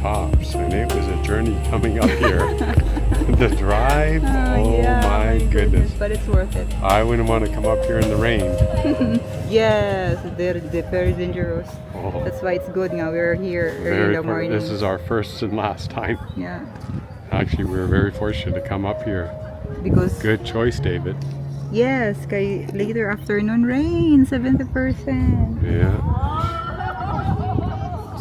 Tops, and it was a journey coming up here. The drive, oh yeah, my goodness. But it's worth it. I wouldn't want to come up here in the rain. Yes, they're very dangerous. Oh, That's why it's good now. We're here early in the morning. this is our first and last time. Yeah. Actually, we were very fortunate to come up here. Because Good choice, David. yes, kay later afternoon rain, 70%. Yeah.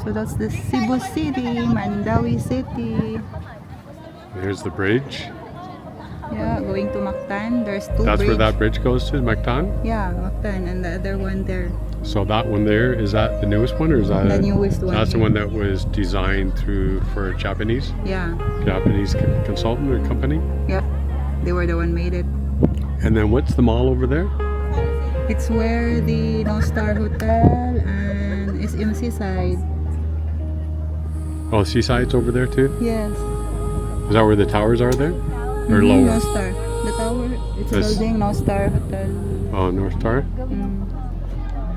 So that's the Cebu City, Mandaue City. Here's the bridge. Yeah, going to Mactan. There's two That's where bridge. that bridge goes to, Mactan. Yeah, Mactan, and the other one there. So that one there, is that the newest one, or is that The newest one. That's the one that was designed for Japanese Yeah, consultant or company. yeah. They were the one made it. And then what's the mall over there? It's where the Northstar Hotel and Seaside. Oh, Seaside's over there too. Yes. Is that where the towers are there, or lower? Northstar. The tower. It's This- building Northstar Hotel. Oh, Northstar.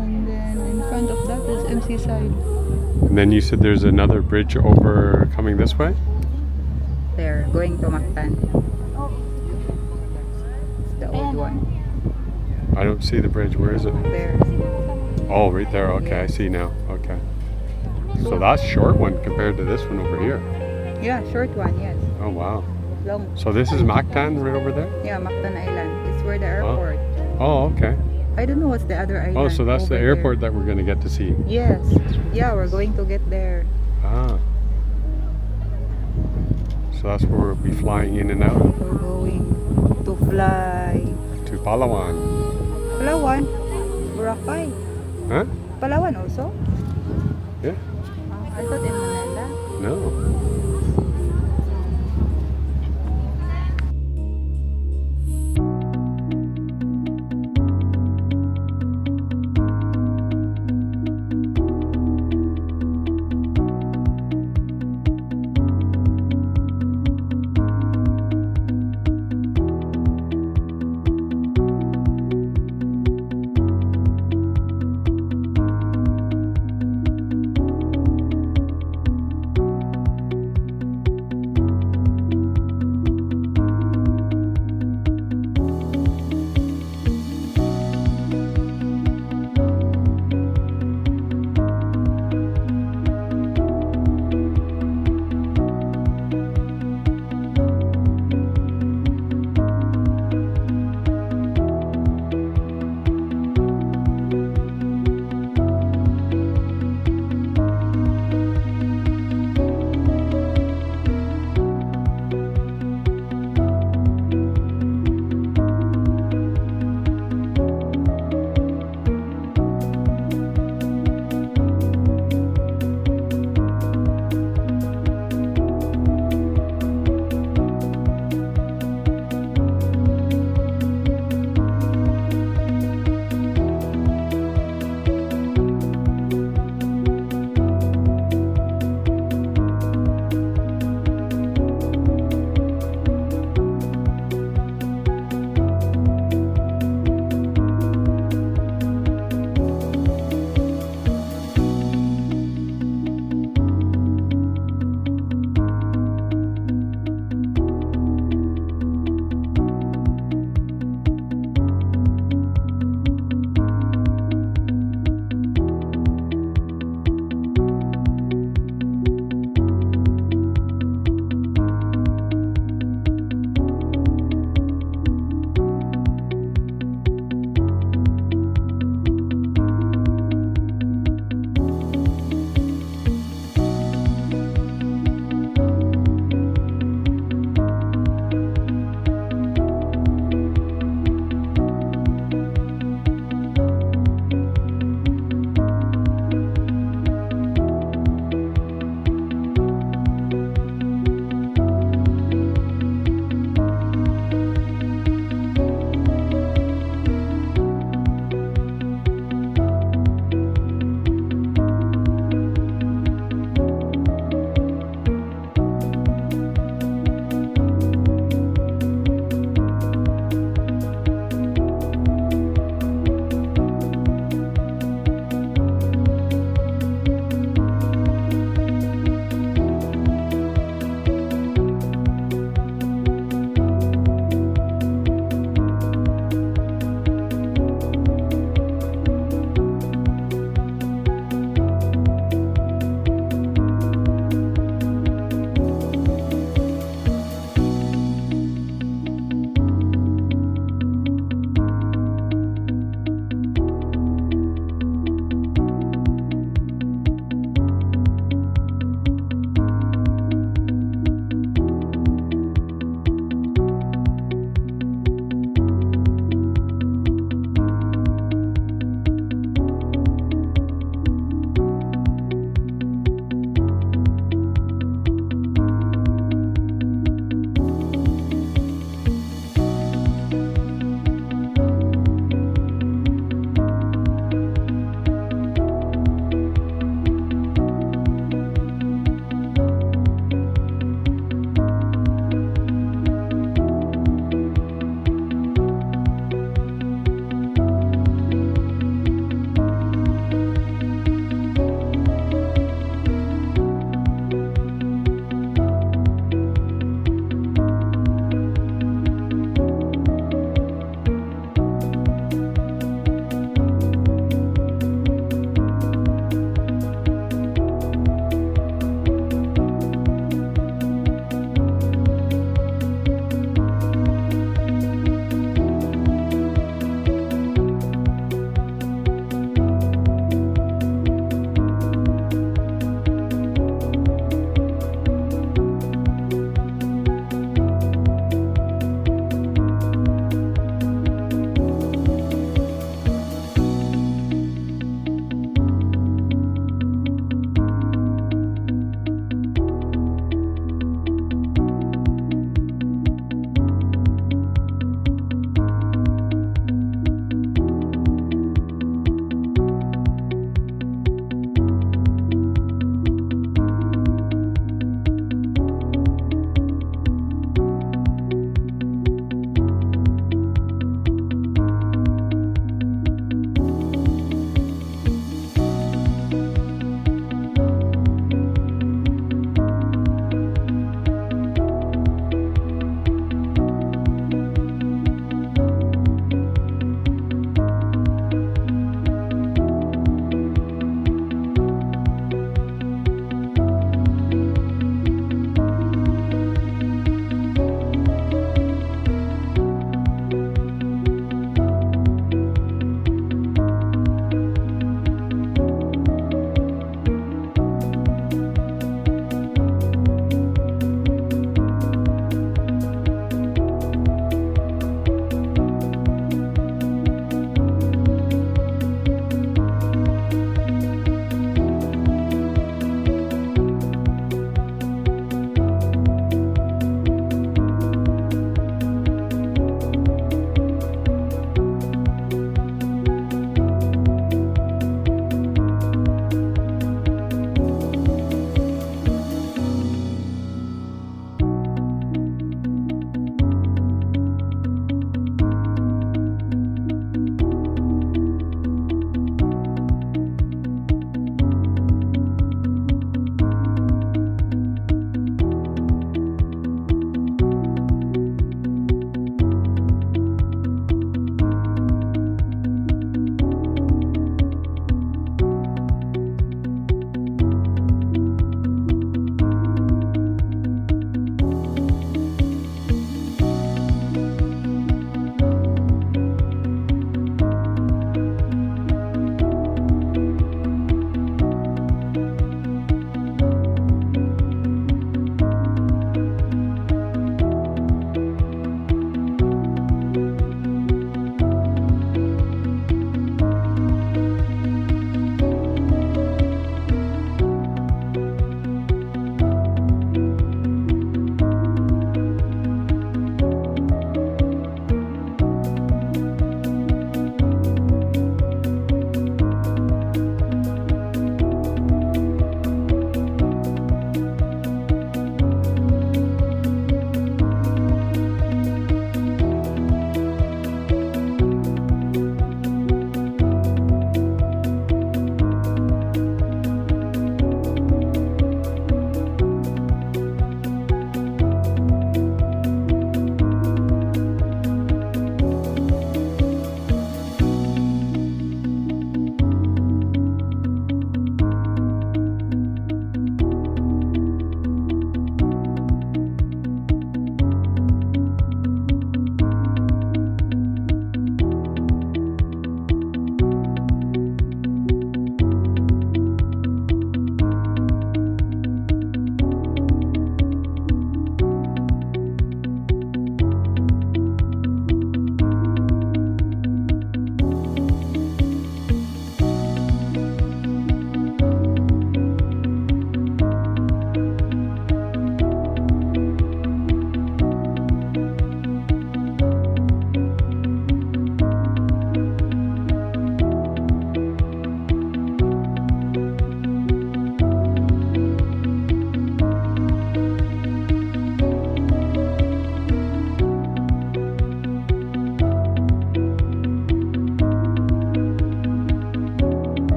And then in front of that is Seaside. And then you said there's another bridge over coming this way. There, going to Mactan. The old one. I don't see the bridge. Where is it? There. Oh, right there. Okay, I see now. Okay. So that's short one compared to this one over here. Yeah, short one, yes. Oh wow. Long. So this is Mactan right over there. Yeah, Mactan Island. It's where the airport. Oh, okay. I don't know what's the other island. Oh, so that's the over airport that we're going to get to see. there. Yes. Yeah, we're going to get there. Ah. So that's where we'll be flying in and out We're going to fly. to Palawan. Palawan. Boracay. Huh? Palawan also? Yeah. I thought in Manila. No.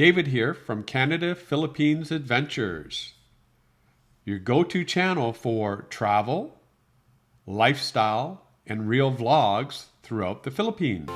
David here from Canada Philippines Adventures, your go-to channel for travel, lifestyle, and real vlogs throughout the Philippines.